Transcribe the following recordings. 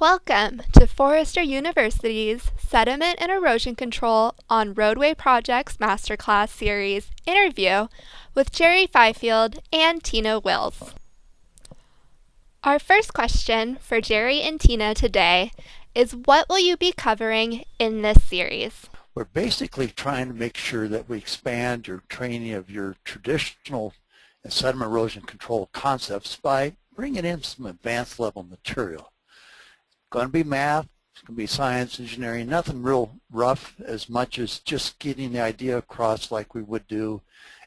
Welcome to Forrester University's Sediment and Erosion Control on Roadway Projects Masterclass Series interview with Jerry Fifield and Tina Wills. Our first question for Jerry and Tina today is, what will you be covering in this series? We're basically trying to make sure that we expand your training of your traditional sediment erosion control concepts by bringing in some advanced level material. Going to be math, it's going to be science, engineering, nothing real rough, as much as just getting the idea across like we would do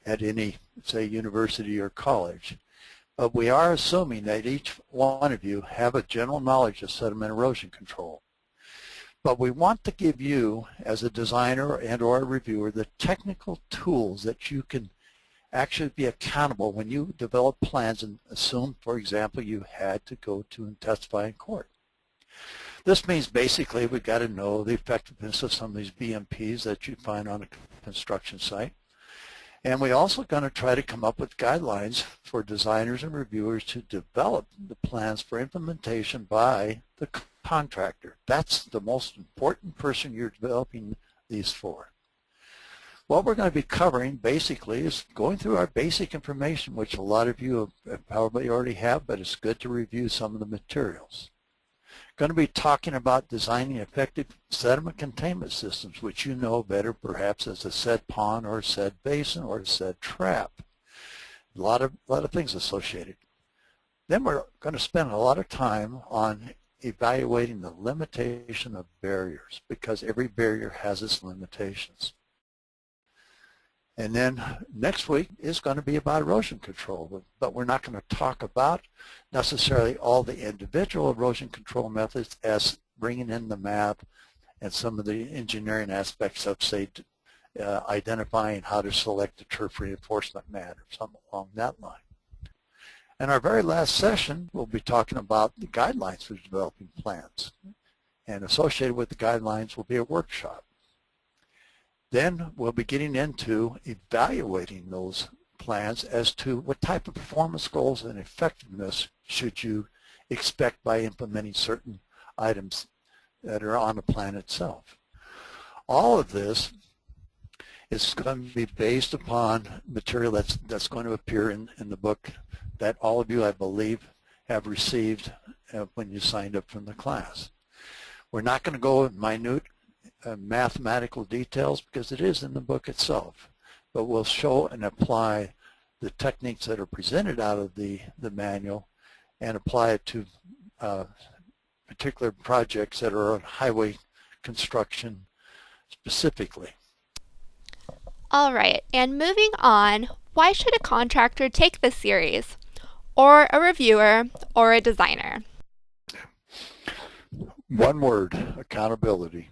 at any, say, university or college. But we are assuming that each one of you have a general knowledge of sediment erosion control. But we want to give you, as a designer and or a reviewer, the technical tools that you can actually be accountable when you develop plans and assume, for example, you had to go to and testify in court. This means basically we've got to know the effectiveness of some of these BMPs that you find on a construction site. And we're also going to try to come up with guidelines for designers and reviewers to develop the plans for implementation by the contractor. That's the most important person you're developing these for. What we're going to be covering basically is going through our basic information, which a lot of you probably already have, but it's good to review some of the materials. Going to be talking about designing effective sediment containment systems, which you know better perhaps as a sed pond or a sed basin or a sed trap. A lot of things associated. Then we're going to spend a lot of time on evaluating the limitation of barriers, because every barrier has its limitations. And then next week is going to be about erosion control, but we're not going to talk about necessarily all the individual erosion control methods as bringing in the math and some of the engineering aspects of, say, identifying how to select a turf reinforcement mat or something along that line. In our very last session, we'll be talking about the guidelines for developing plans, and associated with the guidelines will be a workshop. Then we'll be getting into evaluating those plans as to what type of performance goals and effectiveness should you expect by implementing certain items that are on the plan itself. All of this is going to be based upon material that's going to appear in the book that all of you, I believe, have received when you signed up from the class. We're not going to go in minute mathematical details because it is in the book itself, but we'll show and apply the techniques that are presented out of the manual and apply it to particular projects that are on highway construction specifically. All right, and moving on, why should a contractor take this series, or a reviewer, or a designer? One word: accountability.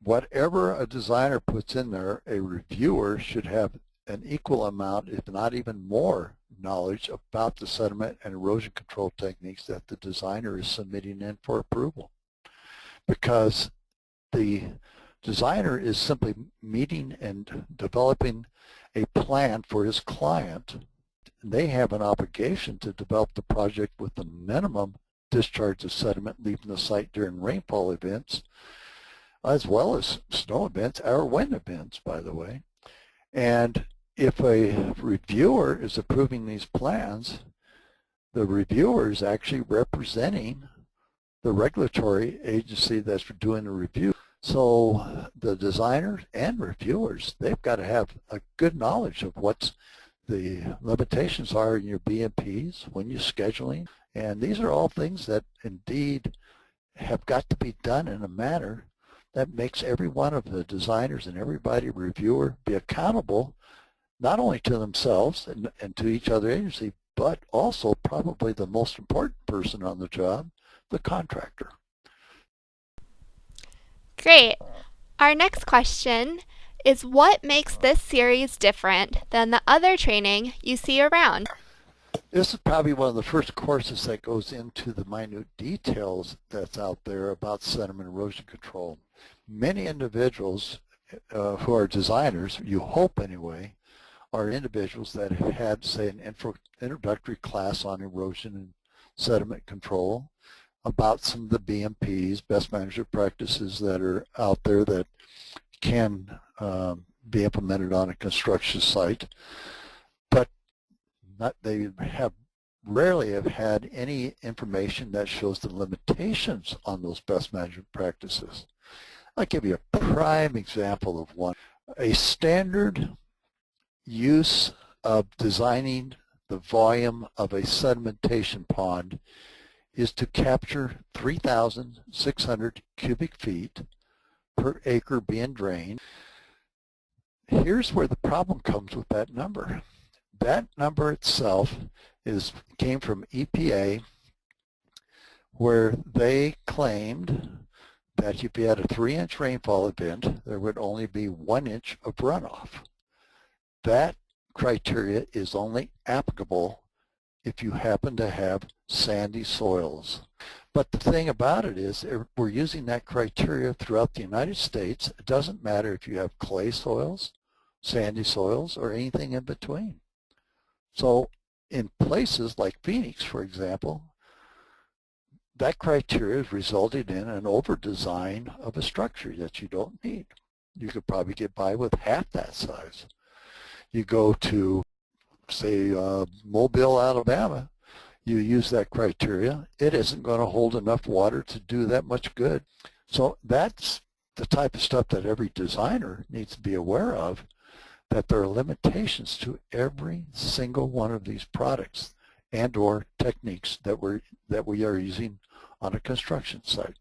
Whatever a designer puts in there, a reviewer should have an equal amount, if not even more, knowledge about the sediment and erosion control techniques that the designer is submitting in for approval. Because the designer is simply meeting and developing a plan for his client. They have an obligation to develop the project with the minimum discharge of sediment leaving the site during rainfall events, as well as snow events or wind events, by the way. And if a reviewer is approving these plans, the reviewer is actually representing the regulatory agency that's doing the review. So the designers and reviewers, they've got to have a good knowledge of what the limitations are in your BMPs when you're scheduling. And these are all things that indeed have got to be done in a manner that makes every one of the designers and everybody reviewer be accountable not only to themselves and to each other agency, but also probably the most important person on the job, the contractor. Great. Our next question is, what makes this series different than the other training you see around? This is probably one of the first courses that goes into the minute details that's out there about sediment erosion control. Many individuals who are designers, you hope anyway, are individuals that have had, say, an introductory class on erosion and sediment control, about some of the BMPs, best management practices that are out there that can be implemented on a construction site, but they have rarely have had any information that shows the limitations on those best management practices. I'll give you a prime example of one. A standard use of designing the volume of a sedimentation pond is to capture 3,600 cubic feet per acre being drained. Here's where the problem comes with that number. That number itself came from EPA, where they claimed that if you had a 3-inch rainfall event, there would only be 1 inch of runoff. That criteria is only applicable if you happen to have sandy soils. But the thing about it is we're using that criteria throughout the United States. It doesn't matter if you have clay soils, sandy soils, or anything in between. So in places like Phoenix, for example, that criteria has resulted in an over-design of a structure that you don't need. You could probably get by with half that size. You go to, say, Mobile, Alabama, you use that criteria, it isn't going to hold enough water to do that much good. So that's the type of stuff that every designer needs to be aware of, that there are limitations to every single one of these products and or techniques that we are using on a construction site.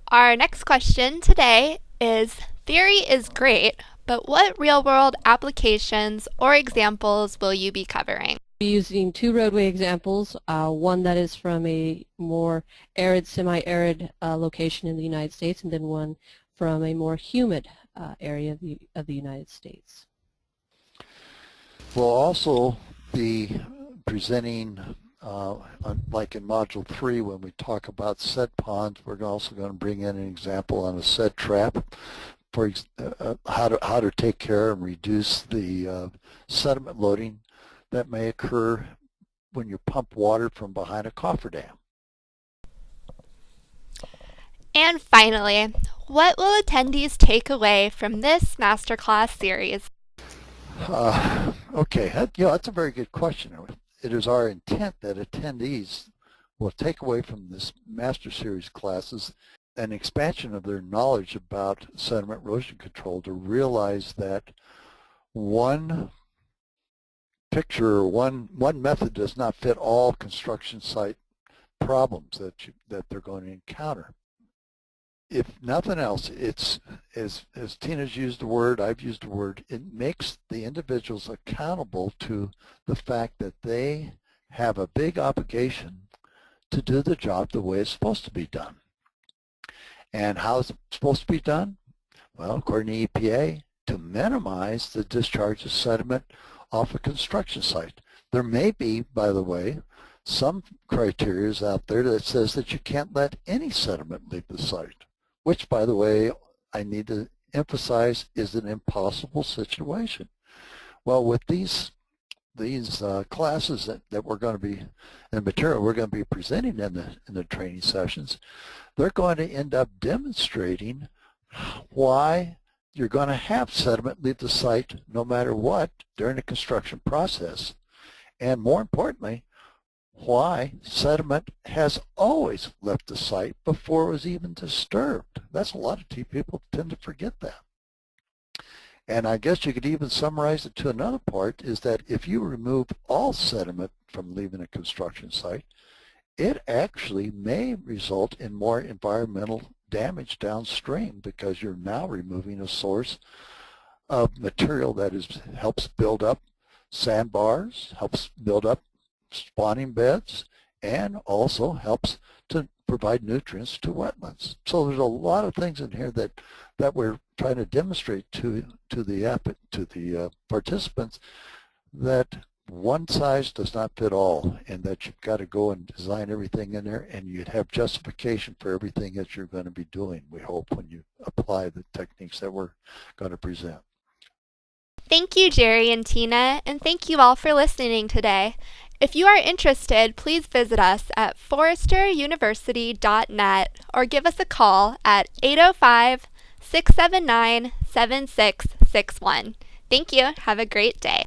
Our next question today is, theory is great, but what real-world applications or examples will you be covering? We're using 2 roadway examples, one that is from a more arid, semi-arid location in the United States, and then one from a more humid area of the United States. We'll also be presenting, like in Module 3, when we talk about sed ponds, we're also going to bring in an example on a sed trap for how to take care and reduce the sediment loading that may occur when you pump water from behind a cofferdam. And finally, what will attendees take away from this masterclass series? Okay, that's a very good question. It is our intent that attendees will take away from this Master Series classes an expansion of their knowledge about sediment erosion control, to realize that one picture or one method does not fit all construction site problems that they're going to encounter. If nothing else, it's, as Tina's used the word, I've used the word, it makes the individuals accountable to the fact that they have a big obligation to do the job the way it's supposed to be done. And how is it supposed to be done? Well, according to EPA, to minimize the discharge of sediment off a construction site. There may be, by the way, some criteria out there that says that you can't let any sediment leave the site, which, by the way, I need to emphasize is an impossible situation. Well, with these classes that we're going to be, and material we're going to be presenting in the training sessions, they're going to end up demonstrating why you're going to have sediment leave the site no matter what during the construction process, and more importantly, why sediment has always left the site before it was even disturbed. That's a lot of people tend to forget that. And I guess you could even summarize it to another part, is that if you remove all sediment from leaving a construction site, it actually may result in more environmental damage downstream, because you're now removing a source of material that helps build up sandbars, helps build up spawning beds, and also helps to provide nutrients to wetlands. So there's a lot of things in here that we're trying to demonstrate to the participants, that one size does not fit all, and that you've got to go and design everything in there, and you'd have justification for everything that you're going to be doing, we hope, when you apply the techniques that we're going to present. Thank you, Jerry and Tina, and thank you all for listening today. If you are interested, please visit us at foresteruniversity.net or give us a call at 805-679-7661. Thank you. Have a great day.